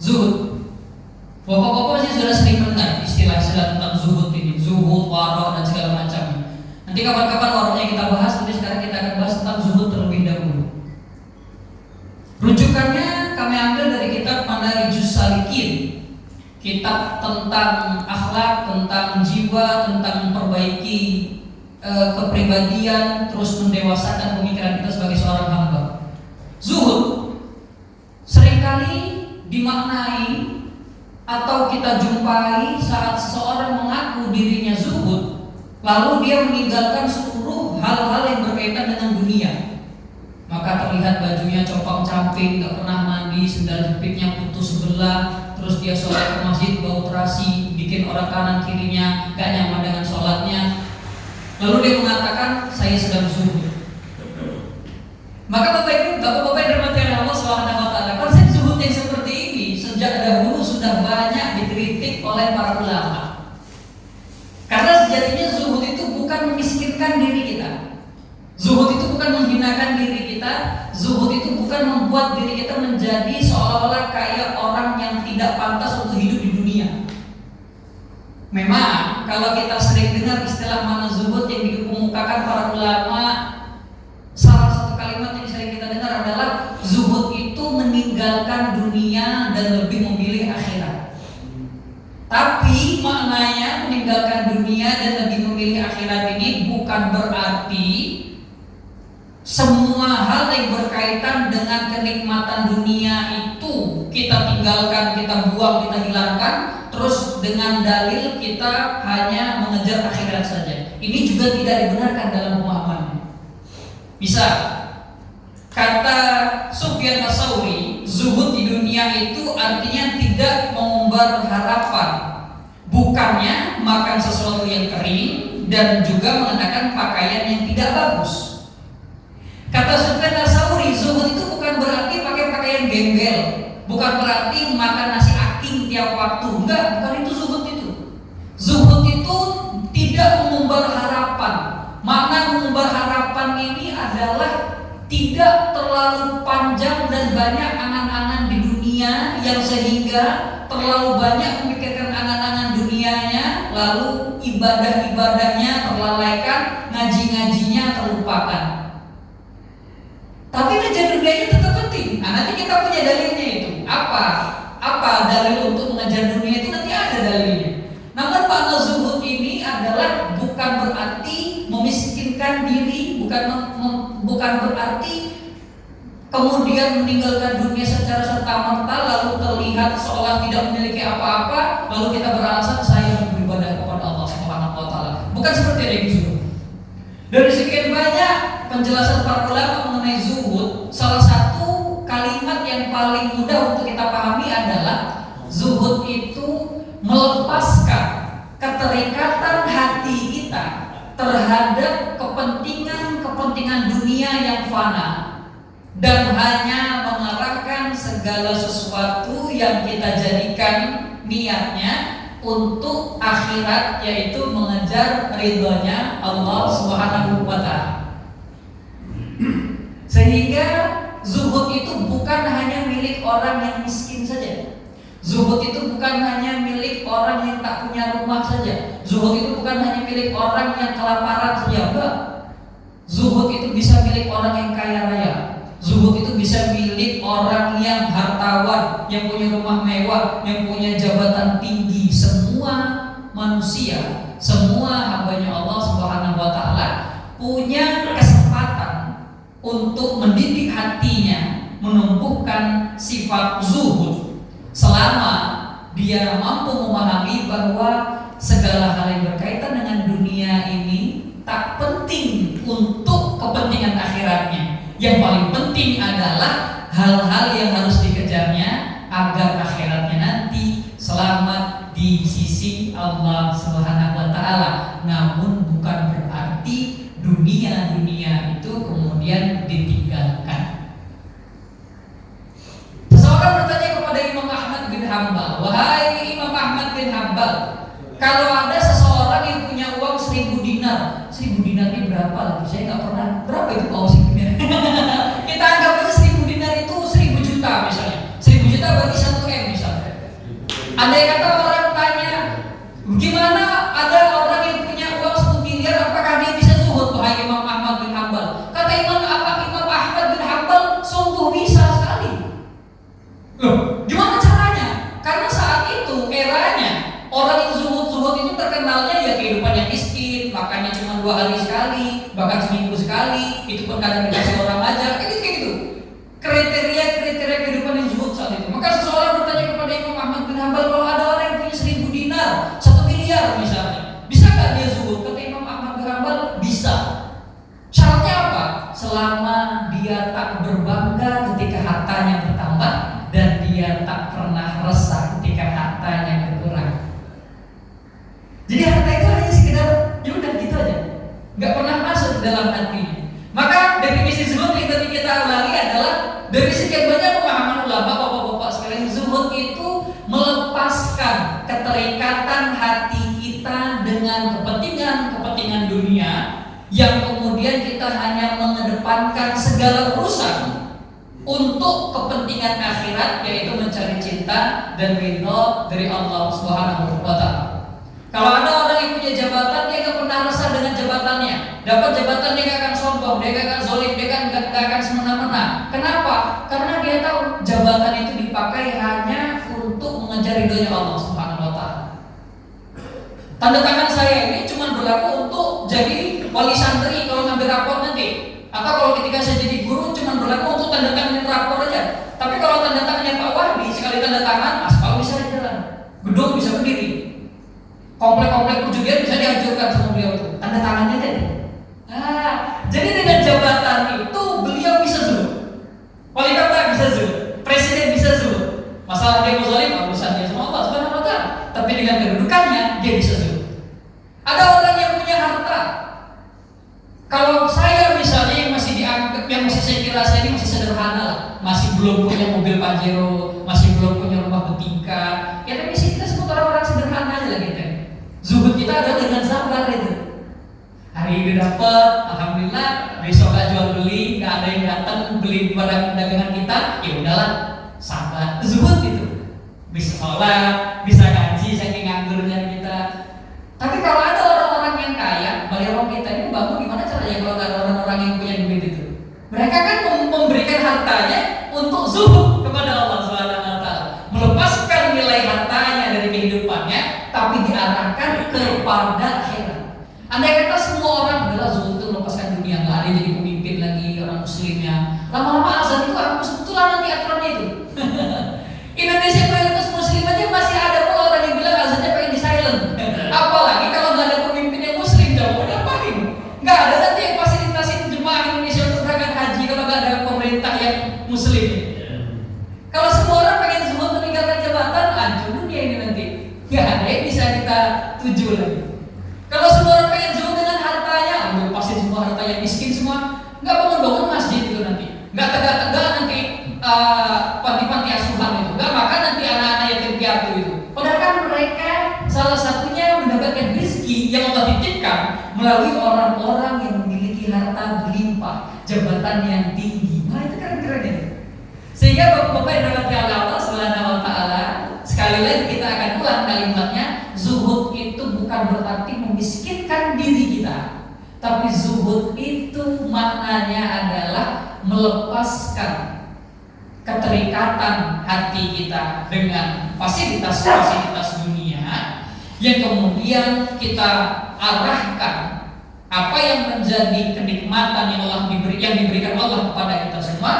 Zuhud. Bapak-bapak pasti sudah sering mendengar istilah-istilah tentang zuhud ini, zuhud, wara, dan segala macamnya. Nanti kapan-kapan waranya kita bahas, nanti sekarang kita akan bahas tentang zuhud terlebih dahulu. Rujukannya kami ambil dari kitab Madarijus Salikin, kitab tentang akhlak, tentang jiwa, tentang memperbaiki kepribadian, terus mendewasakan pemikiran kita sebagai seorang hamba. Zuhud seringkali dimaknai atau kita jumpai saat seseorang mengaku dirinya zuhud, lalu dia meninggalkan seluruh hal-hal yang berkaitan dengan dunia. Maka terlihat bajunya compang-camping, gak pernah mandi, sendal jepitnya putus sebelah, terus dia sholat ke masjid bau terasi, bikin orang kanan kirinya gak nyaman dengan sholatnya. Lalu dia mengatakan, saya sedang zuhud. Maka Bapak-Ibu yang dirahmati oleh Allah Subhanahu wa taala, konsep zuhud yang seperti ini sejak dahulu sudah banyak dikritik oleh para ulama. Karena sejatinya zuhud itu bukan memiskinkan diri kita. Zuhud itu bukan menghinakan diri kita. Zuhud itu bukan membuat diri kita menjadi seolah-olah kayak orang yang tidak pantas untuk hidup di dunia. Memang kalau kita sering dengar istilah mana zuhud yang dikemukakan para ulama, salah satu kalimat yang sering kita dengar adalah zuhud itu meninggalkan dunia dan lebih memilih akhirat. Tapi maknanya meninggalkan dunia dan lebih memilih akhirat ini bukan berarti semua hal yang berkaitan dengan kenikmatan dunia itu kita tinggalkan, kita buang, kita hilangkan, terus dengan dalil kita hanya mengejar akhirat saja. Ini juga tidak dibenarkan dalam pemahamannya. Bisa kata Sufyan Ats-Tsauri, zuhud di dunia itu artinya tidak mengumbar harapan, bukannya makan sesuatu yang kering dan juga mengenakan pakaian yang tidak bagus. Kata Sufyan Ats-Tsauri, zuhud itu bukan berarti pakai pakaian gembel, bukan berarti makan nasi aking tiap waktu. Enggak, bukan itu zuhud itu. Zuhud itu tidak mengumbar harapan. Makna mengumbar harapan ini adalah tidak terlalu panjang dan banyak angan-angan di dunia yang sehingga terlalu banyak memikirkan angan-angan dunianya, lalu ibadah-ibadahnya terlalaikan, ngaji-ngajinya terlupakan. Tapi ngejar dunianya tetap penting. Nah, nanti kita punya dalilnya itu. Apa dalil untuk mengejar dunia itu nanti ada dalilnya. Namun makna zuhud ini adalah bukan berarti memiskinkan diri, bukan berarti kemudian meninggalkan dunia secara serta-merta lalu terlihat seolah tidak memiliki apa-apa, lalu kita beralasan saya beribadah kepada Allah Subhanahu wa taala. Bukan seperti itu. Dari sekian banyak penjelasan para ulama mengenai zuhud, salah satu kalimat yang paling mudah untuk kita pahami adalah zuhud itu melepaskan keterikatan hati kita terhadap kepentingan dunia yang fana dan hanya mengarahkan segala sesuatu yang kita jadikan niatnya untuk akhirat, yaitu mengejar ridhonya Allah Subhanahu wa taala. Sehingga zuhud itu bukan hanya milik orang yang miskin saja. Zuhud itu bukan hanya milik orang yang tak punya rumah saja. Zuhud itu bukan hanya milik orang yang kelaparan saja. Enggak. Zuhud itu bisa milik orang yang kaya raya. Zuhud itu bisa milik orang yang hartawan, yang punya rumah mewah, yang punya jabatan tinggi. Semua manusia, semua hambanya Allah Subhanahu wa taala punya kesempatan untuk mendidik hatinya menumbuhkan sifat zuhud selama dia mampu memahami bahwa segala hal yang berkaitan dengan dunia ini tak penting untuk kepentingan akhiratnya. Yang paling penting adalah hal-hal yang harus dikejarnya agar akhiratnya nanti selamat di sisi Allah Subhanahu wa taala. Namun bukan berarti dunia itu kemudian ditinggalkan. Seseorang bertanya kepada Imam Ahmad bin Hanbal, "Wahai Imam Ahmad bin Hanbal, kalau ada seseorang yang punya uang 1000 dinar, 1000 dinar ini berapa lagi? Saya nggak pernah. Berapa itu Pak Usi? Kita anggap aja 1000 dinar itu 1000 juta misalnya. 1000 juta berarti 1 M misalnya. Andai kata orang tanya, gimana ada orang yang punya uang 10 miliar, apakah dia bisa zuhud? Wahai Imam Ahmad bin Hanbal. Kata Imam Ahmad bin Hanbal, sungguh bisa sekali. Loh, gimana caranya? Karena saat itu eranya orang yang zuhud itu terkenalnya ya kehidupannya miskin, makannya cuma 2 hari sekali, bahkan seminggu sekali, itu pun kadang dikasih orang aja, kayak gitu. Kriteria kehidupan yang zuhud saat itu. Maka seseorang bertanya kepada Imam Ahmad bin Hanbal, kalau ada orang yang punya 1000 dinar, 1 miliar misalnya, bisa nggak dia zuhud? Kata Imam Ahmad bin Hanbal, bisa. Syaratnya apa? Selama dia tak berbangga ketika hartanya bertambah dan dia tak pernah resah ketika hartanya berkurang. Jadi harta itu hanya sekedar ya udah gitu aja, nggak pernah masuk dalam hatinya. Maka definisi zuhud yang tadi kita ulangi adalah dari sekian banyak pemahaman ulama, bapak-bapak sekalian, zuhud itu melepaskan keterikatan hati kita dengan kepentingan dunia yang kemudian kita hanya mengedepankan segala urusan untuk kepentingan akhirat, yaitu mencari cinta dan ridho dari Allah Subhanahu wa Ta'ala. Kalau ada orang yang punya jabatan, dia gak pernah resah dengan jabatannya. Dapat jabatan, dia gak akan sombong, dia gak akan zolim, dia gak akan semena-mena. Kenapa? Karena dia tahu jabatan itu dipakai hanya untuk mengejar ridhonya Allah Subhanahu wa Ta'ala. Tanda tangan saya ini cuma berlaku untuk jadi wali santri kalau ngambil rapor nanti. Atau kalau ketika saya jadi guru cuma berlaku untuk tanda tangan rapor aja. Tapi kalau tanda tangannya Pak Wahdi, sekali tanda tangan, aspal bisa jalan, gedung bisa berdiri, komplek-komplek perjudian bisa dihancurkan sama beliau itu. Tanda tangannya jadi. Jadi dengan jabatan itu beliau bisa zuhud. Wali kota bisa zuhud, presiden bisa zuhud. Masalah dia mau zalim, urusan dia sama Allah Subhanahu wa Ta'ala. Tapi dengan kedudukannya dia bisa zuhud. Ada orang yang punya harta. Kalau saya misalnya yang masih dianggap, yang masih saya kira saya ini masih sederhana lah, masih belum punya mobil Pajero, masih belum punya rumah bertingkat, ya tapi sih kita sebut orang-orang sederhana aja lah kita. Zuhud kita adalah dengan sabar itu. Hari ini dapat, alhamdulillah, besok gak jual beli, gak ada yang datang beli barang dagangan kita, ya udahlah, sabar. Zuhud itu. Bisa sholat, bisa ngaji, saking nganggurnya kita. Tapi kalau ada orang-orang yang kaya, orang kita ini bangun gimana caranya kalau ada orang-orang yang punya duit itu? Mereka kan memberikan hartanya untuk zuhud kepada Allah Subhanahu wa Ta'ala, melepaskan nilai hartanya dari kehidupannya, tapi diarahkan kepada akhirat. Andai kata semua orang adalah zuhud itu melepaskan dunia, nggak ada jadi pemimpin lagi orang muslimnya, lama-lama azan itu hapus betulan nanti aturannya itu. Indonesia mayoritas muslim aja masih ada kok orang yang bilang azannya pengen di silent. Apalagi kalau nggak ada pemimpin yang muslim, jauh udah paling nggak ada nanti yang fasilitasin jemaah Indonesia untuk berangkat haji kalau nggak ada pemerintah yang muslim. Kalau semua orang pengen zuhud meninggalkan jabatan, hancur dunia ini nanti. Nggak ada yang bisa kita tuju lagi. Kalau semua orang pengen zuhud dengan hartanya, lepasin semua harta yang miskin semua, nggak bangun-bangun masjid itu nanti, nggak tegak-tegak nanti panti-panti asuhan itu, nggak makan nanti anak-anak yatim piatu itu. Padahal kan mereka salah satunya mendapatkan rezeki yang Allah titipkan melalui orang-orang yang memiliki harta berlimpah, jabatan yang tinggi. Nah itu keren-keren ya. Sehingga bapak-bapak yang dirahmati Allah Subhanahu wa Ta'ala, sekali lagi kita akan ulang kalimatnya, zuhud itu bukan berarti memiskinkan diri kita, tapi zuhud itu maknanya adalah melepaskan keterikatan hati kita dengan fasilitas-fasilitas dunia yang kemudian kita arahkan apa yang menjadi kenikmatan yang diberikan Allah kepada kita semua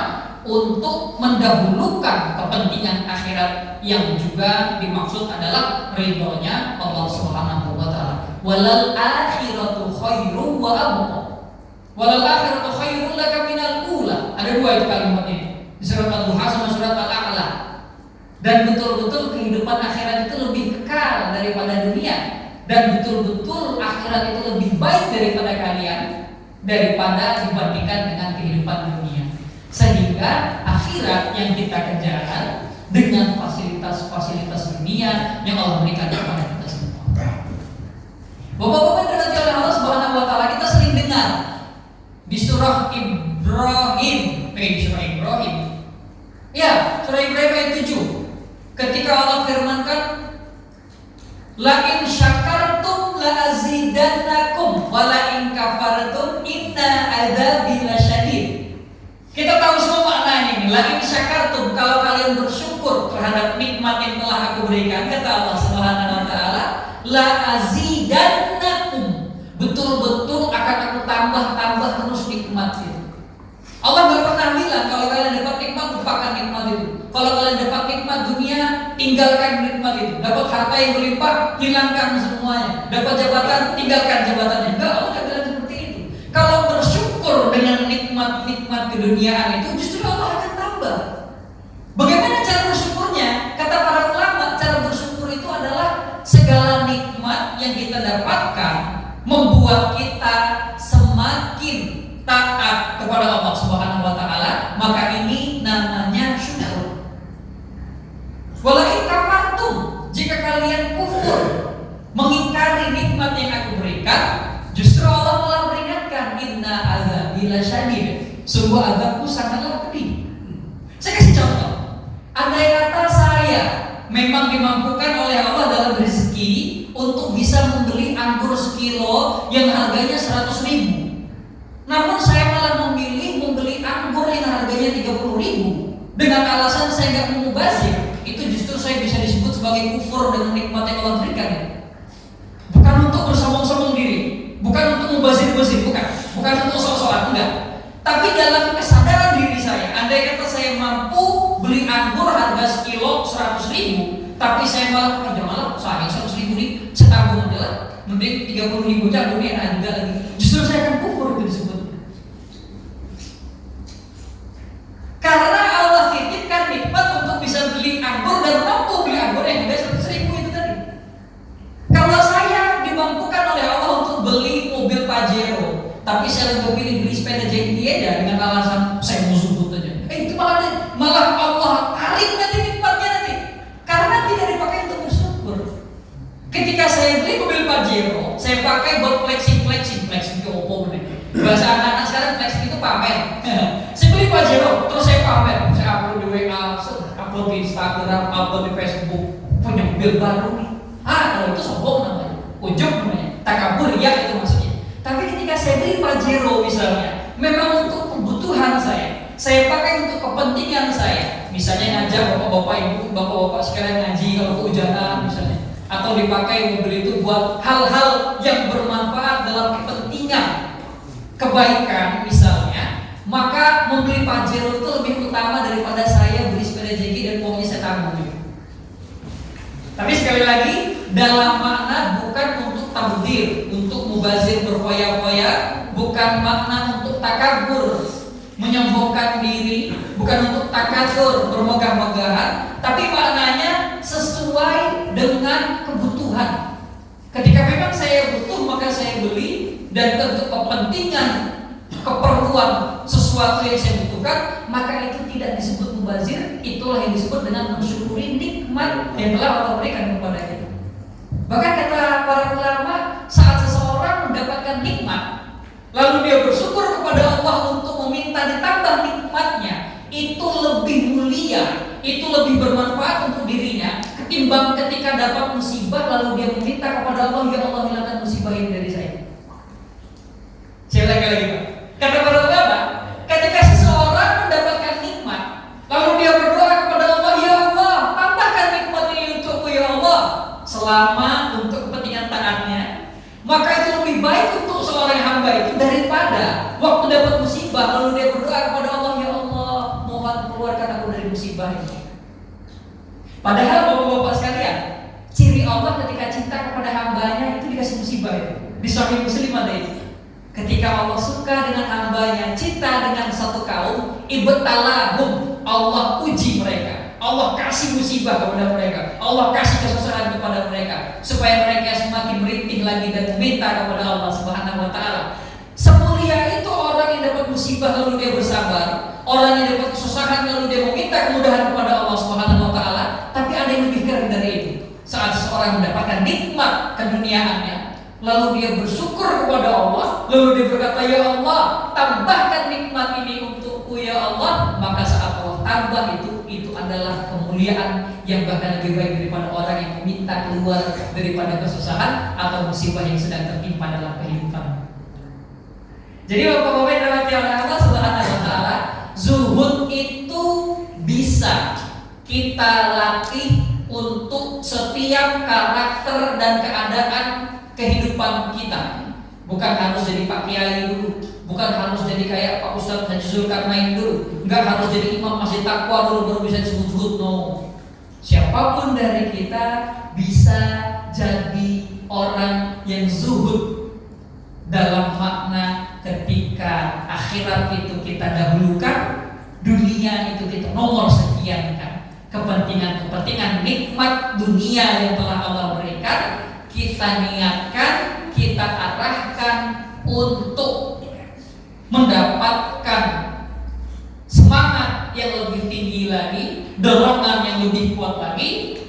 untuk mendahulukan kepentingan akhirat yang juga dimaksud adalah ridhonya Allah Subhanahu wa Ta'ala. Walal akhiratu khairu wa abqa. Walal akhiratu khairun laka minal ula. Ada dua itu kalimat ini di surat Al-Duha sama surat Al-A'la. Dan betul-betul kehidupan akhirat itu lebih kekal daripada dunia, dan betul-betul akhirat itu lebih baik daripada kalian daripada dibandingkan dengan kehidupan dunia. Sehingga akhirat yang kita kejar dengan fasilitas-fasilitas dunia yang Allah berikan kepada kita semua. Bapak-bapak dan Allah Subhanahu wa Ta'ala, kita sering dengar di surah Ibrahim, Ya, surah Ibrahim ayat 7. Ketika Allah firmankan, La in syakartum la azidannakum wa la in kafartum inna adzabi lasyadid. Kita tahu semua maknanya ini. La in syakartum, kalau kalian bersyukur terhadap nikmat yang telah aku berikan, kata Allah Subhanahu wa taala, la azidannakum. Betul-betul akan aku tambah terus nikmat itu. Allah nggak pernah bilang kalau kalian dapat nikmat lupakan nikmat itu. Kalau kalian dapat nikmat dunia, tinggalkan nikmat itu. Dapat harta yang berlimpah, hilangkan semuanya. Dapat jabatan, tinggalkan jabatannya. Enggak, Allah nggak bilang seperti itu. Kalau bersyukur dengan nikmat-nikmat keduniaan itu, justru Allah akan tambah. Bagaimana cara bersyukurnya? Kata para ulama, cara bersyukur itu adalah segala nikmat yang kita dapatkan membuat kita semakin taat kepada Allah Subhanahu wa taala, maka ini namanya syukur. Walain kafartum, jika kalian kufur mengingkari nikmat yang aku berikan, justru Allah malah meringatkan, inna azabi lasyadid, sungguh azabku sangatlah pedih. Saya kasih contoh. Andai kata saya memang dimampukan oleh Allah dalam rezeki untuk bisa membeli anggur sekilo yang harganya 100.000. Namun saya malah memilih membeli anggur yang harganya 30.000 dengan alasan saya nggak mau mubazir. Itu justru saya bisa disebut sebagai kufur dengan nikmat yang Allah berikan. Bukan untuk bersombong-sombong diri, bukan untuk mubazir-mubazir, bukan untuk sok-sokan, enggak. Tapi dalam kesadaran diri saya, andai kata saya mampu beli anggur harga sekilo 100.000, tapi saya malah sayang 100.000 nih, setabung aja lah, mending 30.000 aja, anggurnya enak juga lagi. Justru saya akan kufur itu disebut. Karena Allah titipkan nikmat untuk bisa beli anggur dan mampu beli anggur yang harga 100.000 itu tadi. Kalau saya dimampukan oleh Allah untuk beli mobil Pajero, tapi saya lebih pilih beli sepeda JT aja dengan alasan saya mau zuhud aja. Itu malah Allah tarik nanti nikmatnya nanti. Karena tidak dipakai untuk bersyukur. Ketika saya beli mobil Pajero, saya pakai buat flexing itu opo bener. Bahasa anak-anak sekarang flexing itu pamer. Saya beli Pajero, terus saya pamer. Saya upload di WA, upload di Instagram, upload di Facebook. Punya mobil baru nih. Kalau itu sombong namanya, ujub namanya, takabur ya itu maksudnya. Tapi ketika saya beli Pajero misalnya, memang untuk kebutuhan saya pakai untuk kepentingan saya. Misalnya ngajak bapak-bapak ibu, bapak-bapak sekalian ngaji kalau kehujanan misalnya, atau dipakai mobil itu buat hal-hal yang bermanfaat dalam kepentingan kebaikan misalnya, maka membeli Pajero itu lebih utama daripada saya beli sepeda JG dan uangnya saya tabung. Tapi sekali lagi, dalam makna bukan untuk tabdir, untuk mubazir berfoya-foya, bukan makna untuk takabur, menyombongkan diri, bukan untuk takatur, bermegah-megahan, tapi maknanya sesuai dengan kebutuhan. Ketika memang saya butuh, maka saya beli, dan untuk kepentingan, keperluan sesuatu yang saya butuhkan, maka itu tidak disebut mubazir. Itulah yang disebut dengan mensyukuri nikmat yang telah Allah berikan kepada kita. Bahkan kata para ulama, saat seseorang mendapatkan nikmat, lalu dia bersyukur kepada Allah untuk meminta ditambah nikmatnya, itu lebih mulia, itu lebih bermanfaat untuk dirinya ketimbang ketika dapat musibah lalu dia meminta kepada Allah, ya Allah hilangkan musibah ini dari saya. Saya ulangi lagi Pak. Kata para ulama, ketika seseorang mendapatkan nikmat, lalu dia berdoa kepada Allah, ya Allah tambahkan nikmat ini untukku ya Allah, selama untuk kepentingan taatnya, maka itu lebih baik untuk seorang hamba itu daripada waktu dapat musibah lalu dia berdoa kepada Allah, ya Allah mohon keluarkan aku dari musibah ini. Padahal bapak-bapak sekalian, ciri Allah ketika cinta kepada hambanya itu dikasih musibah itu. Di Sahih Muslim ada itu. Ketika Allah suka dengan hambanya, cinta dengan satu kaum, ibtalahum, Allah uji mereka, Allah kasih musibah kepada mereka, Allah kasih kesusahan kepada mereka, supaya mereka semakin merintih lagi dan meminta kepada Allah Subhanahu wa taala. Semulia itu orang yang dapat musibah lalu dia bersabar, orang yang dapat kesusahan lalu dia meminta kemudahan kepada Allah Subhanahu wa taala. Tapi ada yang lebih keren dari itu. Saat seseorang mendapatkan nikmat keduniaannya, lalu dia bersyukur kepada Allah, lalu dia berkata, ya Allah tambahkan nikmat ini untukku ya Allah, maka saat Allah tambah itu itu adalah kemuliaan yang bahkan lebih baik daripada orang yang meminta keluar daripada kesusahan atau musibah yang sedang tertimpa dalam kehidupan. Jadi bapak-bapak yang dirahmati oleh Allah Subhanahu wa taala, zuhud itu bisa kita latih untuk setiap karakter dan keadaan kehidupan kita. Bukan harus jadi Pak Kiai dulu, bukan harus jadi kayak Pak Ustadz Haji Zulkarnain dulu, nggak harus jadi imam masjid takwa dulu baru bisa disebut zuhud. No, siapapun dari kita bisa jadi orang yang zuhud dalam makna ketika akhirat itu kita dahulukan, dunia itu kita nomor sekian kan. Kepentingan nikmat dunia yang telah Allah berikan, kita niatkan, kita arahkan untuk mendapatkan semangat yang lebih tinggi lagi, dorongan yang lebih kuat lagi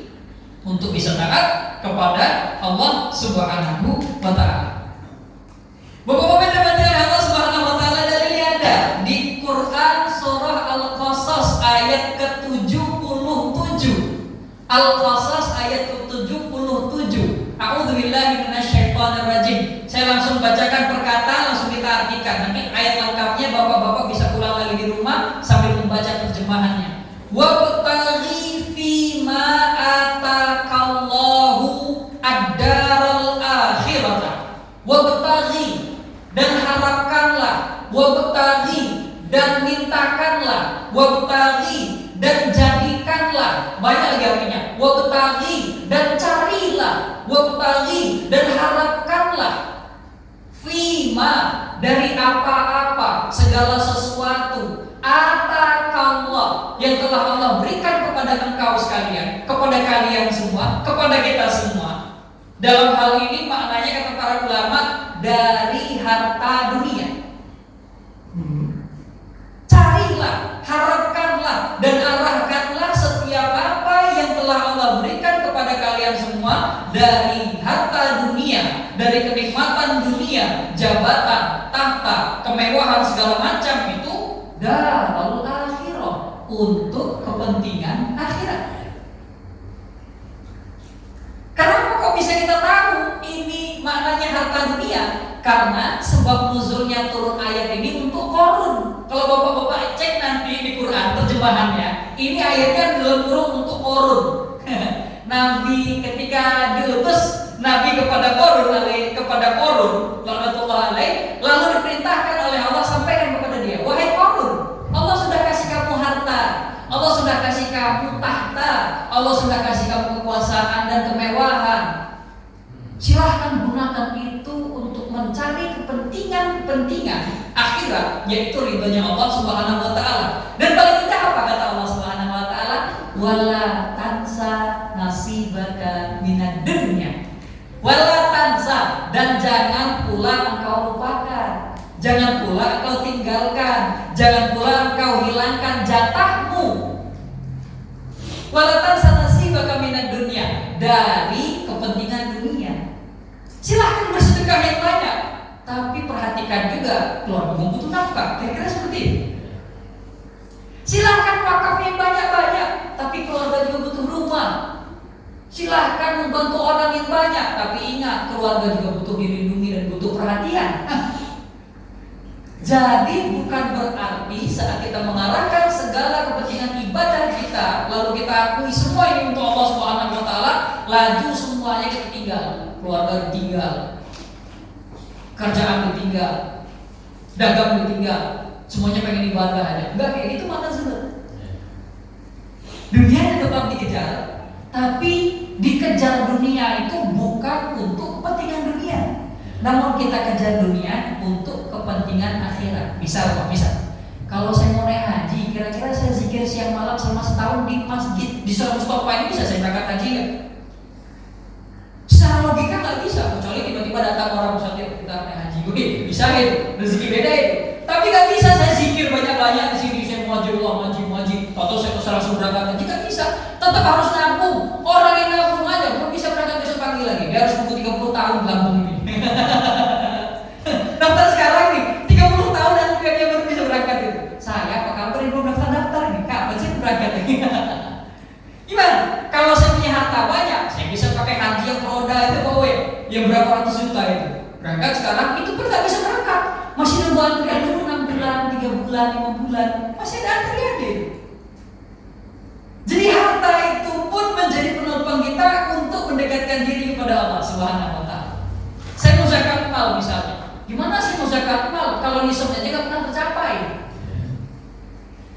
untuk bisa taat kepada Allah Subhanahu wa taala. Bapak-bapak dan Allah Subhanahu wa taala, dalilnya ada di Quran surah Al-Qasas ayat ke-77. Al-Qasas ayat ke-77. A'udzubillahi minasyaitonirrajim. Saya langsung bacakan perkataan, langsung kita artikan. Nanti ayat lengkapnya bapak-bapak bisa ulang lagi di rumah sambil membaca terjemahannya. Wabtaghi fima atakallahu ad-daral akhirata. Wabtaghi, dan harapkanlah, wabtaghi, dan mintakanlah, wabtaghi, dan jadikanlah. Banyak lagi artinya. Wabtaghi, dan carilah, wabtaghi, dan harapkanlah, fima, dari apa-apa, segala sesuatu, atakallah, yang telah Allah berikan kepada engkau sekalian, kepada kalian semua, kepada kita semua. Dalam hal ini maknanya kata para ulama, dari harta dunia. Carilah, harapkanlah, dan arahkanlah setiap apa yang telah Allah berikan kepada kalian semua dari harta dunia, dari kenikmatan dunia, jabatan, tahta, kemewahan segala macam itu, darul akhirah, untuk kepentingan akhirat. Kenapa kok bisa kita tahu ini maknanya harta dunia? Karena sebab nuzulnya turun ayat ini untuk Qorun. Kalau bapak-bapak cek nanti di Quran terjemahannya, ini ayatnya dalam kurung untuk Qorun. Nabi ketika diutus Nabi kepada Qorun, lalu diperintahkan oleh Allah, sampaikan kepada dia, wahai Qorun, Allah sudah kasih kamu harta, Allah sudah kasih kamu tahta, Allah sudah kasih kamu kekuasaan dan kemewahan. Silahkan gunakan itu untuk mencari kepentingan akhirat, yaitu ridhonya Allah Subhanahu wa taala. Dan paling tidak apa kata Allah Subhanahu wa taala? Wala tansa nasibaka minad dunya. Wala tansa, dan jangan pula engkau lupakan, jangan pula engkau tinggalkan, jangan pula engkau hilangkan jatahmu. Wala tansa nasibaka minad dunya, dari kepentingan dunia. Silahkan bersedekah yang banyak, tapi perhatikan juga keluarga butuh nafkah. Kira-kira seperti itu. Silahkan wakaf yang banyak-banyak, tapi keluarga juga butuh rumah. Silahkan membantu orang yang banyak, tapi ingat keluarga juga butuh dilindungi dan butuh perhatian. Jadi bukan berarti saat kita mengarahkan segala kepentingan ibadah kita, lalu kita akui semua ini untuk Allah Subhanahu wa taala, laju semuanya kita tinggal. Keluarga ditinggal, kerjaan ditinggal, dagang ditinggal, semuanya pengen ibadah aja. Enggak kayak gitu maka sebenarnya. Dunia tetap dikejar, tapi dikejar dunia itu bukan untuk kepentingan dunia, namun kita kejar dunia untuk kepentingan akhirat. Misal Pak, kalau saya mau naik haji, kira-kira saya zikir siang malam selama setahun di masjid di Surah Mustafa ini bisa saya berangkat haji nggak? Secara logika nggak bisa, kecuali tiba-tiba datang orang misalnya kita naik haji, oke, bisa itu, rezeki beda itu. Tapi nggak bisa saya zikir banyak-banyak di sini, saya mau haji, atau saya langsung berangkat haji, nggak bisa. Tetap harus nabung. Orang yang nabung aja belum bisa berangkat besok pagi lagi, dia harus nunggu 30 tahun nabung ini. Daftar sekarang nih, 30 tahun nanti dia baru bisa berangkat itu. Saya apa kabar belum daftar ini, kapan sih berangkat lagi? bukan. Kalau saya punya harta banyak, saya bisa pakai haji yang roda itu kowe, yang berapa ratus juta itu. Berangkat sekarang itu pun tak bisa berangkat. Masih nunggu antrian dulu 6 bulan, 3 bulan, 5 bulan, masih ada antrian deh. Jadi harta itu pun menjadi penopang kita untuk mendekatkan diri kepada Allah Subhanahu wa taala. Saya mau zakat mal misalnya. Gimana sih mau zakat mal kalau nisabnya aja nggak pernah tercapai?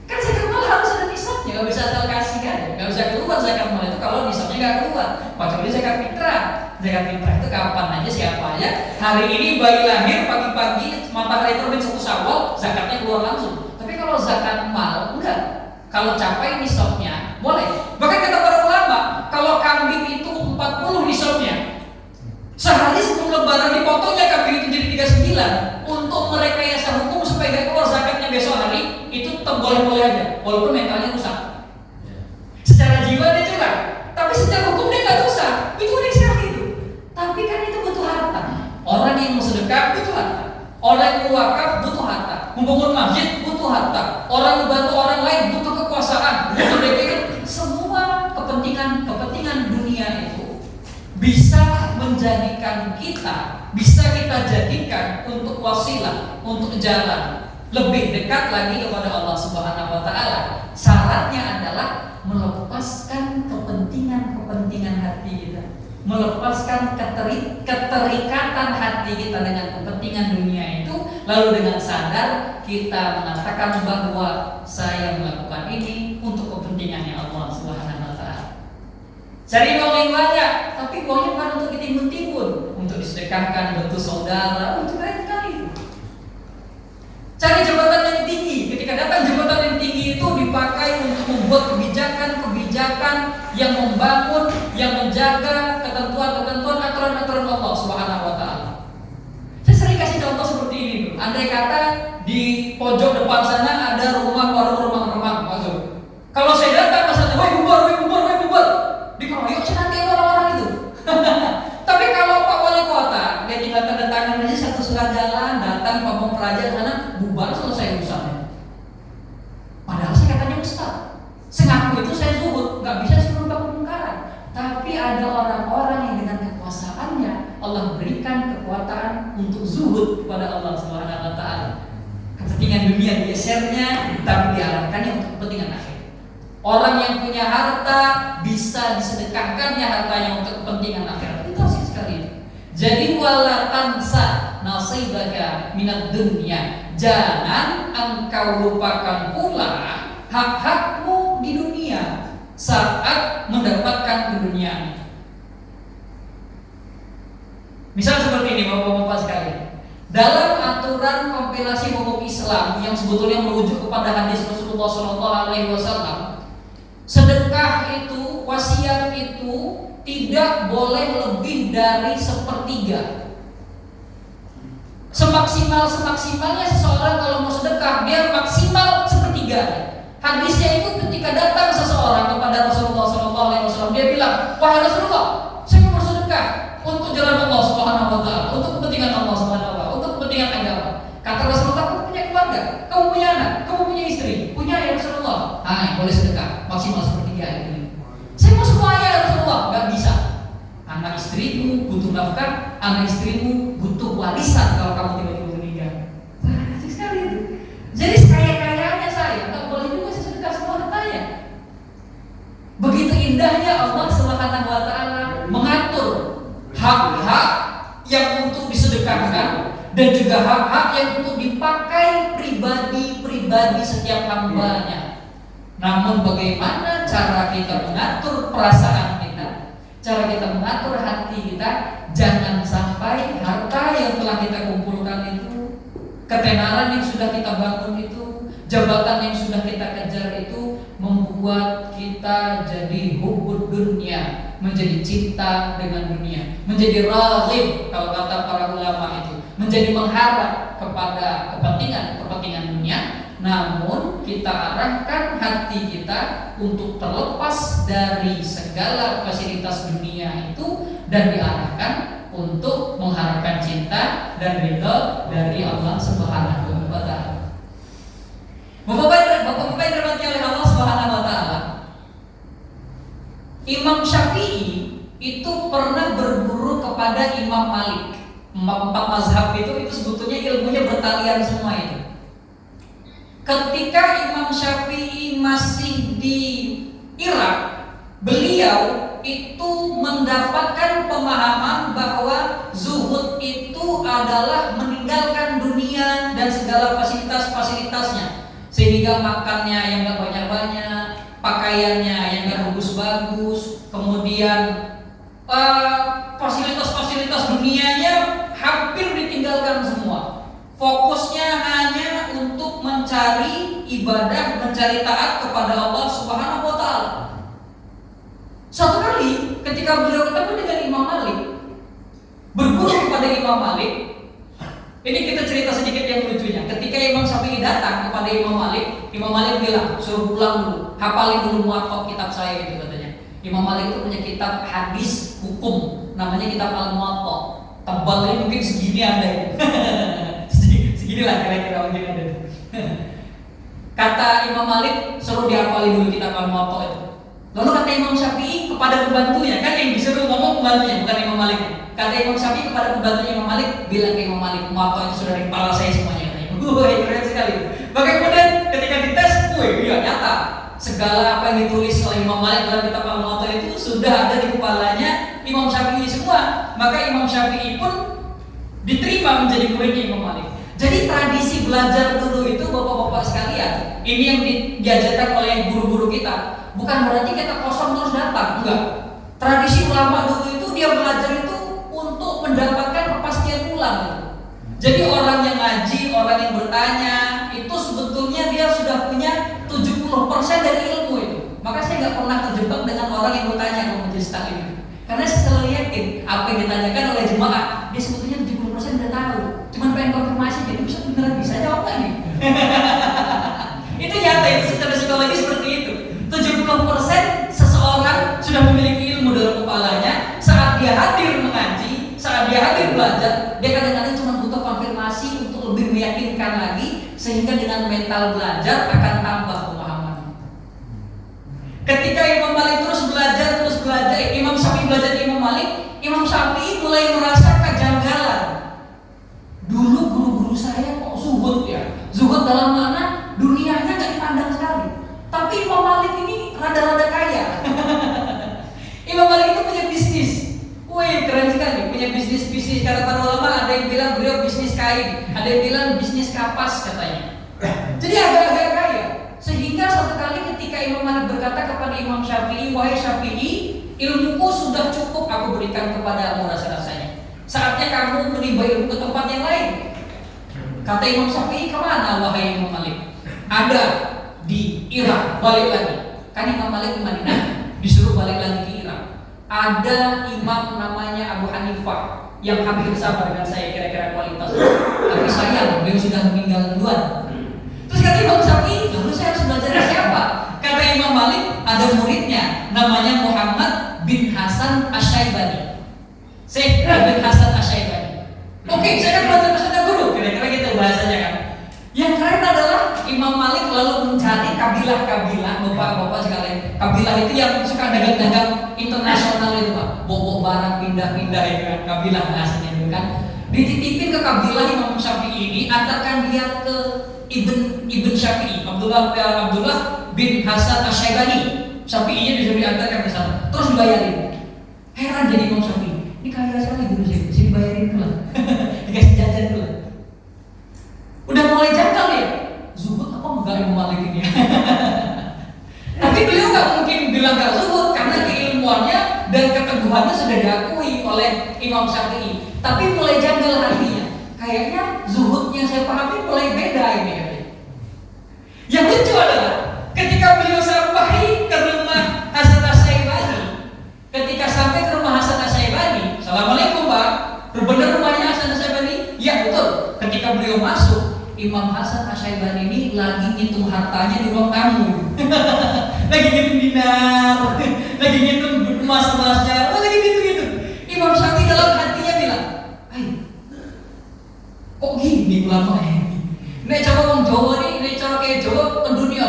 Kan zakat mal harus ada nisabnya, nggak bisa asal kasih kan? Nggak bisa keluar zakat mal itu kalau nisabnya nggak keluar. Kecuali zakat fitrah. Zakat fitrah itu kapan aja siapa aja. Hari ini bayi lahir pagi-pagi matahari terbit 1 Syawal, zakatnya keluar langsung. Tapi kalau zakat mal enggak. Kalau capai nisabnya boleh. Bahkan kata para ulama, kalau kambing itu 40 nisabnya, sehari sebelum lebaran dipotongnya kambing itu jadi 39 untuk merekayasa hukum supaya gak keluar zakatnya besok hari, itu tetap boleh-boleh aja walaupun mentalnya rusak. Secara jiwa dia curang, tapi secara hukum dia gak rusak. Itu unik sekali itu. Tapi kan itu butuh harta. Orang yang mau sedekah butuh harta. Orang yang mau wakaf butuh harta. Membangun masjid butuh harta. Orang membantu orang lain butuh kekuasaan, butuh DPR. Semua kepentingan dunia itu bisa menjadikan kita, bisa kita jadikan untuk wasilah, untuk jalan lebih dekat lagi kepada Allah Subhanahu wa taala. Syaratnya adalah melepaskan kepentingan hati kita, melepaskan keterikatan hati kita dengan kepentingan dunia itu, lalu dengan sadar kita mengatakan bahwa saya melakukan ini untuk kepentingannya Allah Subhanahu wa taala. Cari uang yang banyak, tapi uangnya bukan untuk ditimbun-timbun, untuk disedekahkan, bantu saudara, untuk lain kali. Cari jabatan yang tinggi. Ketika datang jabatan yang tinggi itu dipakai untuk membuat kebijakan yang membangun, yang menjaga ketentuan-ketentuan aturan-aturan Allah Subhanahu wa taala. Saya sering kasih contoh seperti ini. Andai kata di pojok depan sana ada rumah masuk. Kalau saya datang ke sana, woi bubar, dikeroyok nanti orang-orang itu. Tapi kalau Pak Wali Kota, dia tinggal tanda tangan aja satu surat jalan, datang Pamong Praja sana, bubar selesai urusannya. Padahal saya katanya ustaz, sengaku itu saya zuhud, nggak bisa suruh kemungkaran. Tapi ada orang-orang yang dengan kekuasaannya Allah berikan kekuatan untuk zuhud kepada Allah Subhanahu wa taala. Kepentingan dunia gesernya, tapi diarahkannya untuk kepentingan akhir. Orang yang punya harta bisa disedekahkannya hartanya untuk kepentingan akhirat. Itu asik sekali. Jadi wala tansa nasibaka minad dunya. Jangan engkau lupakan pula hak-hakmu di dunia saat mendapatkan keduniaan. Misal seperti ini Bapak-bapak sekalian. Dalam aturan kompilasi hukum Islam yang sebetulnya merujuk kepada hadis Rasulullah SAW, sedekah itu, wasiat itu tidak boleh lebih dari 1/3. Semaksimalnya seseorang kalau mau sedekah, dia maksimal 1/3. Hadisnya itu ketika datang seseorang kepada Rasulullah SAW, dia bilang, wahai Rasulullah, saya mau bersedekah untuk jalan Allah Subhanahu wa taala, untuk kepentingan Allah Subhanahu wa taala, untuk kepentingan agama. Kata Rasulullah, kamu punya keluarga, kamu punya anak, kamu punya istri, punya ya Rasulullah. Boleh sedekah maksimal 1/3 ini. Saya mau semuanya ya Rasulullah, nggak bisa. Anak istrimu butuh nafkah, anak istrimu butuh warisan kalau kamu tiba-tiba meninggal. Asik sekali itu. Jadi sekaya-kayanya saya, nggak boleh juga saya sedekah semua hartanya. Begitu indahnya Allah Subhanahu wa taala mengatur hak-hak yang untuk disedekahkan dan juga hak-hak yang untuk dipakai pribadi setiap hambanya. Namun bagaimana cara kita mengatur perasaan kita, cara kita mengatur hati kita, jangan sampai harta yang telah kita kumpulkan itu, ketenaran yang sudah kita bangun itu, jabatan yang sudah kita kejar itu membuat kita jadi hubbud dunia, menjadi cinta dengan dunia, menjadi raghib kalau kata para ulama itu, menjadi mengharap kepada kepentingan dunia. Namun kita arahkan hati kita untuk terlepas dari segala fasilitas dunia itu dan diarahkan untuk mengharapkan cinta dan ridha dari Allah Subhanahu wa taala. Bapak-bapak yang dirahmati oleh Allah Subhanahu wa taala, Imam Syafi'i itu pernah berguru kepada Imam Malik. Empat mazhab itu sebetulnya ilmunya bertalian semua itu. Ketika Imam Syafi'i masih di Irak, beliau itu mendapatkan pemahaman bahwa zuhud itu adalah meninggalkan dunia dan segala fasilitas-fasilitasnya, sehingga makannya yang gak banyak-banyak, pakaiannya yang gak bagus-bagus, kemudian fasilitas-fasilitas dunianya hampir ditinggalkan semua. Fokusnya hanya untuk mencari ibadah, mencari taat kepada Allah Subhanahu wa Ta'ala. Suatu kali ketika beliau ketemu dengan Imam Malik, berguru kepada Imam Malik, ini kita cerita sedikit yang lucunya. Ketika Imam Syafi'i datang kepada Imam Malik bilang, suruh pulang dulu, hafalin dulu muwatta kitab saya gitu katanya. Imam Malik itu punya kitab hadis hukum, namanya kitab Al-Muwatta. Tebalnya mungkin segini ada ya. Segini lah kira-kira mungkin ada. Kata Imam Malik, suruh dihafalin dulu kitab Al-Muwatta itu. Lalu kata Imam Syafi'i kepada pembantunya, kan yang disuruh ngomong pembantunya, bukan Imam Malik. Kata Imam Syafi'i kepada pembantunya Imam Malik, bilang ke Imam Malik, muwatta itu sudah di kepala saya semuanya. Keren sekali. Maka kemudian ketika dites, iya nyata. Segala apa yang ditulis oleh Imam Malik dalam kitab Al-Muwatta itu sudah ada di kepalanya Imam Syafi'i semua. Maka Imam Syafi'i pun diterima menjadi muridnya Imam Malik. Jadi tradisi belajar dulu itu bapak-bapak sekalian, ini yang diajarkan oleh guru-guru kita. Bukan berarti kita kosong terus datang, enggak. Tradisi ulama dulu itu dia belajar itu untuk mendapatkan kepastian pulang gitu. Jadi orang yang ngaji, orang yang bertanya, itu sebetulnya dia sudah punya 70% dari ilmu itu. Maka saya nggak pernah terjebak dengan orang yang bertanya kalau majelis taklim. Karena saya selalu yakin apa yang ditanyakan oleh jemaah, dia sebetulnya 70% udah tahu. Cuman pengen konfirmasi, jadi beneran bisa jawab nggak nih? Itu nyata, itu secara psikologi seperti itu. 70% seseorang sudah memiliki ilmu dalam kepalanya. Saat dia hadir mengaji, saat dia hadir belajar, dia kadang-kadang cuma butuh konfirmasi untuk lebih meyakinkan lagi, sehingga dengan mental belajar akan tambah pemahaman. Ketika Imam Malik terus belajar, Imam Syafi'i belajar di Imam Malik, Imam Syafi'i mulai merasa kejanggalan. Dulu guru-guru saya kok zuhud ya? Zuhud dalam mana? Dunianya gak dipandang sekali. Tapi Imam Malik ini rada-rada kaya. Imam Malik itu punya bisnis. Wih, keren sekali, punya bisnis. Kata para ulama, ada yang bilang beliau bisnis kain, ada yang bilang bisnis kapas katanya. Jadi agak-agak kaya. Sehingga suatu kali ketika Imam Malik berkata kepada Imam Syafi'i, wahai Syafi'i, ilmuku sudah cukup aku berikan kepadamu rasa-rasanya. Saatnya kamu menimba ilmu ke tempat yang lain. Kata Imam Syafi'i, kemana wahai Imam Malik? Ada di Irak, balik lagi. Kan Imam Malik di Madinah, disuruh balik lagi ke Irak. Ada imam namanya Abu Hanifah yang hampir sama dengan saya kira-kira kualitas. Tapi sayang, beliau sudah meninggal duluan. Terus kata Imam Syafi'i, lalu saya harus belajar dari siapa? Kata Imam Malik, ada muridnya namanya Muhammad bin Hasan Asy-Syaibani. Syekh bin Hasan Asy-Syaibani. Oke, saya kan belajar bersama guru, kira-kira gitu bahasanya kan. Yang keren adalah Imam Malik lalu mencari kabilah-kabilah, bapak-bapak sekalian. Kabilah itu yang suka dagang-dagang internasional itu Pak, bawa barang pindah-pindah itu kan, kabilah bahasanya itu kan. Dititipin ke kabilah Imam Syafi'i ini, antarkan dia ke Ibn Syafi'i, Abdullah bin Hasan Asy-Syaibani. Syafi'inya disuruh diantarkan ke sana, terus dibayarin. Heran jadi Imam Syafi'i, ini kaya sekali guru saya, bisa dibayarin pula, dikasih jajan pula. Udah mulai janggal ya, zuhud apa enggak Imam Malik ini? Tapi beliau nggak mungkin bilang nggak zuhud karena keilmuannya dan keteguhannya sudah diakui oleh Imam Syafi'i. Tapi mulai janggal hatinya. Kayaknya zuhud yang saya pahami mulai beda ini. Yang lucu adalah ketika beliau sampai ke rumah Hasan Asy-Syaibani, ketika sampai ke rumah Hasan Asy-Syaibani, assalamualaikum Pak, benar rumahnya Hasan Asy-Syaibani? Ya betul. Ketika beliau masuk, Imam Hasan Asy-Syaibani ini lagi ngitung hartanya di ruang tamu. Lagi ngitung dinar, lagi ngitung emas-emasnya, lagi gitu-gitu. Imam Syafi'i dalam hatinya bilang, kok gini ulama ini? Nek cara orang Jawa nek cara kayak Jawa ke dunia.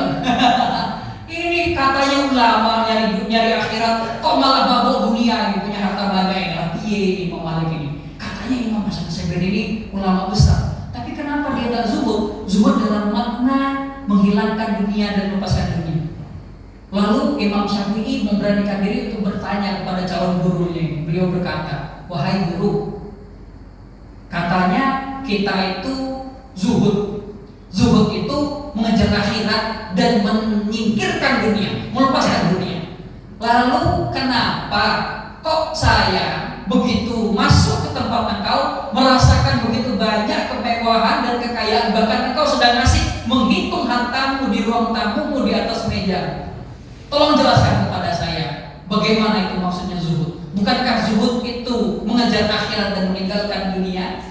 Ini katanya ulama nyari akhirat kok malah mabuk dunia ini, punya harta banyak ini, piye Imam Malik ini. Katanya Imam Hasan Asy'ari ini ulama besar, tapi kenapa dia tak zuhud? Zuhud dalam makna menghilangkan dunia dan melepaskan dunia. Lalu Imam Syafi'i memberanikan diri untuk bertanya kepada calon gurunya ini. Beliau berkata, wahai guru, katanya kita itu zuhud. Zuhud itu mengejar akhirat dan menyingkirkan dunia, melepaskan dunia. Lalu kenapa kok saya begitu masuk ke tempat engkau merasakan begitu banyak kemewahan dan kekayaan, bahkan engkau sedang asik menghitung hartamu di ruang tamumu di atas meja? Tolong jelaskan kepada saya, bagaimana itu maksudnya zuhud? Bukankah zuhud itu mengejar akhirat dan meninggalkan dunia?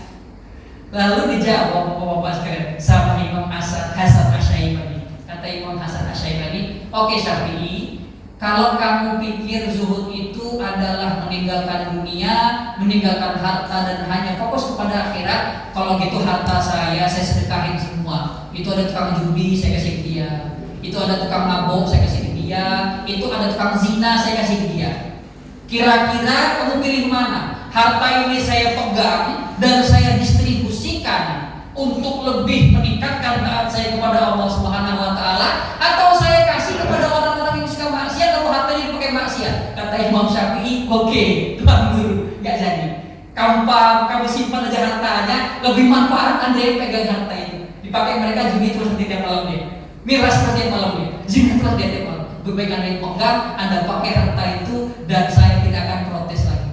Lalu dijawab Bapak-bapak sekalian sama Imam Hasan Asy'ari. Kata Imam Hasan Asy'ari, oke Syafi'i, kalau kamu pikir zuhud itu adalah meninggalkan dunia, meninggalkan harta dan hanya fokus kepada akhirat, kalau gitu harta saya sedekahin semua. Itu ada tukang judi, saya kasih ke dia. Itu ada tukang mabuk, saya kasih ke dia. Itu ada tukang zina, saya kasih ke dia. Kira-kira kamu pilih mana? Harta ini saya pegang dan saya distribusikan untuk lebih meningkatkan taat saya kepada Allah Subhanahu wa taala, atau saya kasih kepada orang-orang yang suka maksiat atau hartanya dipakai maksiat? Kata Imam Syafi'i, oke, Tuhan guru, enggak jadi. Kamu simpan aja hartanya, lebih manfaat Anda yang pegang harta itu. Dipakai mereka judi terus tiap malam dia. Miras terus tiap malam dia. Zina terus tiap malam. Lebih baik Anda yang pegang, Anda pakai harta itu dan saya tidak akan protes lagi.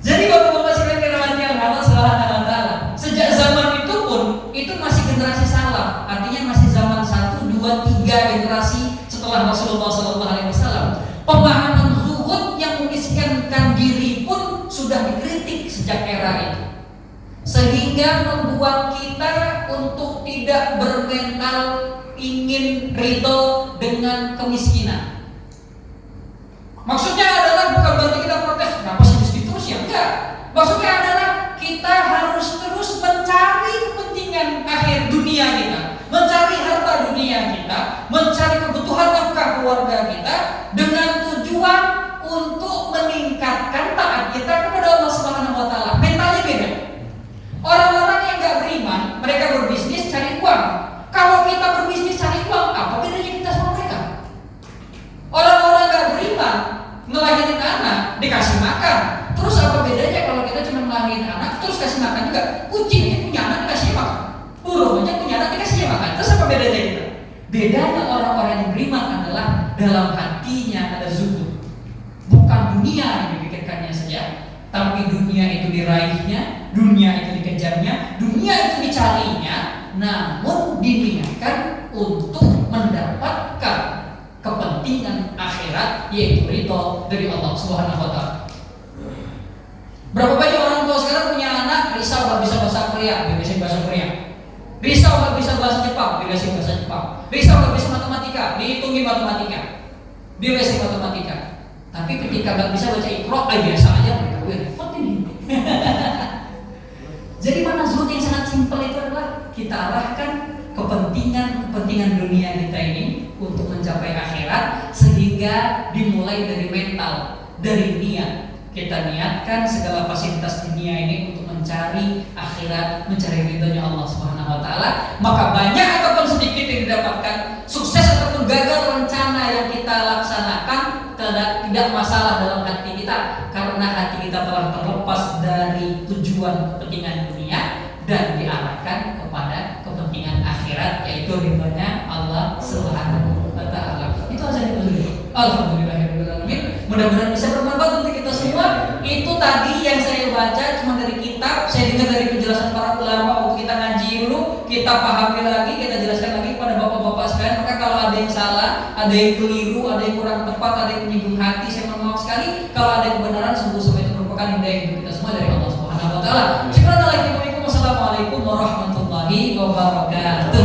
Jadi Bapak-bapak sekalian dirahmati Allah Subhanahu wa taala, sejak zaman itu pun itu masih generasi salaf, artinya masih zaman 1, 2, 3 generasi setelah Rasulullah SAW. Pemahaman zuhud yang memiskinkan diri pun sudah dikritik sejak era itu, sehingga membuat kita untuk tidak bermental ingin ridho dengan kemiskinan. Maksudnya adalah bukan berarti kita protes, kenapa sih miskin terus, ya enggak. Maksudnya adalah kita harus terus mencari kepentingan akhir dunia kita, mencari harta dunia kita, mencari kebutuhan nafkah keluarga kita dengan tujuan untuk meningkatkan taat kita kepada Allah Subhanahu wa taala. Mentalnya beda. Orang-orang yang enggak beriman, mereka berbisnis cari uang. Kalau kita berbisnis cari uang, apa bedanya kita sama mereka? Orang-orang enggak beriman ngelahirin anak dikasih makan. Terus apa bedanya kalau kita cuma ngelahirin anak terus kasih makan juga? Kucingnya punya anak dikasih makan, burung aja punya anak dikasih makan. Terus apa bedanya kita? Bedanya orang-orang yang beriman adalah dalam hatinya ada zuhud. Bukan dunia yang dipikirkannya saja, tapi dunia itu diraihnya, dunia itu dikejarnya, dunia itu dicarinya, namun diniatkan untuk mendapatkan kepentingan akhirat, yaitu ridho dari Allah Subhanahu wa taala. Berapa banyak orang tua sekarang punya anak risau gak bisa bahasa Korea, bebasin bahasa Korea. Risau gak bisa bahasa Jepang, bebasin bahasa Jepang. Risau gak bisa matematika, dihitungin matematika, bebasin matematika. Tapi ketika gak bisa baca Iqra, biasa aja mereka repot ini. Jadi mana zuhud yang sangat simpel itu adalah kita arahkan kepentingan dunia kita ini untuk mencapai akhirat, sehingga dimulai dari mental, dari niat. Kita niatkan segala fasilitas dunia ini untuk mencari akhirat, mencari ridhonya Allah Subhanahu wa taala, maka banyak ataupun sedikit yang didapatkan, sukses ataupun gagal rencana yang kita laksanakan tidak masalah dalam hati kita, karena hati kita telah terlepas dari tujuan kepentingan dunia dan diarahkan kepada kepentingan akhirat, yaitu ridhonya Allah Subhanahu wa taala. Itu aja yang alhamdulillahirabbil alamin. Mudah-mudahan bisa bermanfaat untuk kita semua. Itu tadi yang saya baca cuma dari kitab, saya dengar dari penjelasan para ulama. Waktu kita ngaji dulu, kita pahami lagi, kita jelaskan lagi kepada bapak-bapak sekalian. Maka kalau ada yang salah, ada yang keliru, ada yang kurang tepat, ada yang menyinggung hati, saya mohon maaf sekali. Kalau ada kebenaran, sungguh semua itu merupakan hidayah untuk kita semua dari Allah Subhanahu wa taala. Assalamualaikum warahmatullahi wabarakatuh.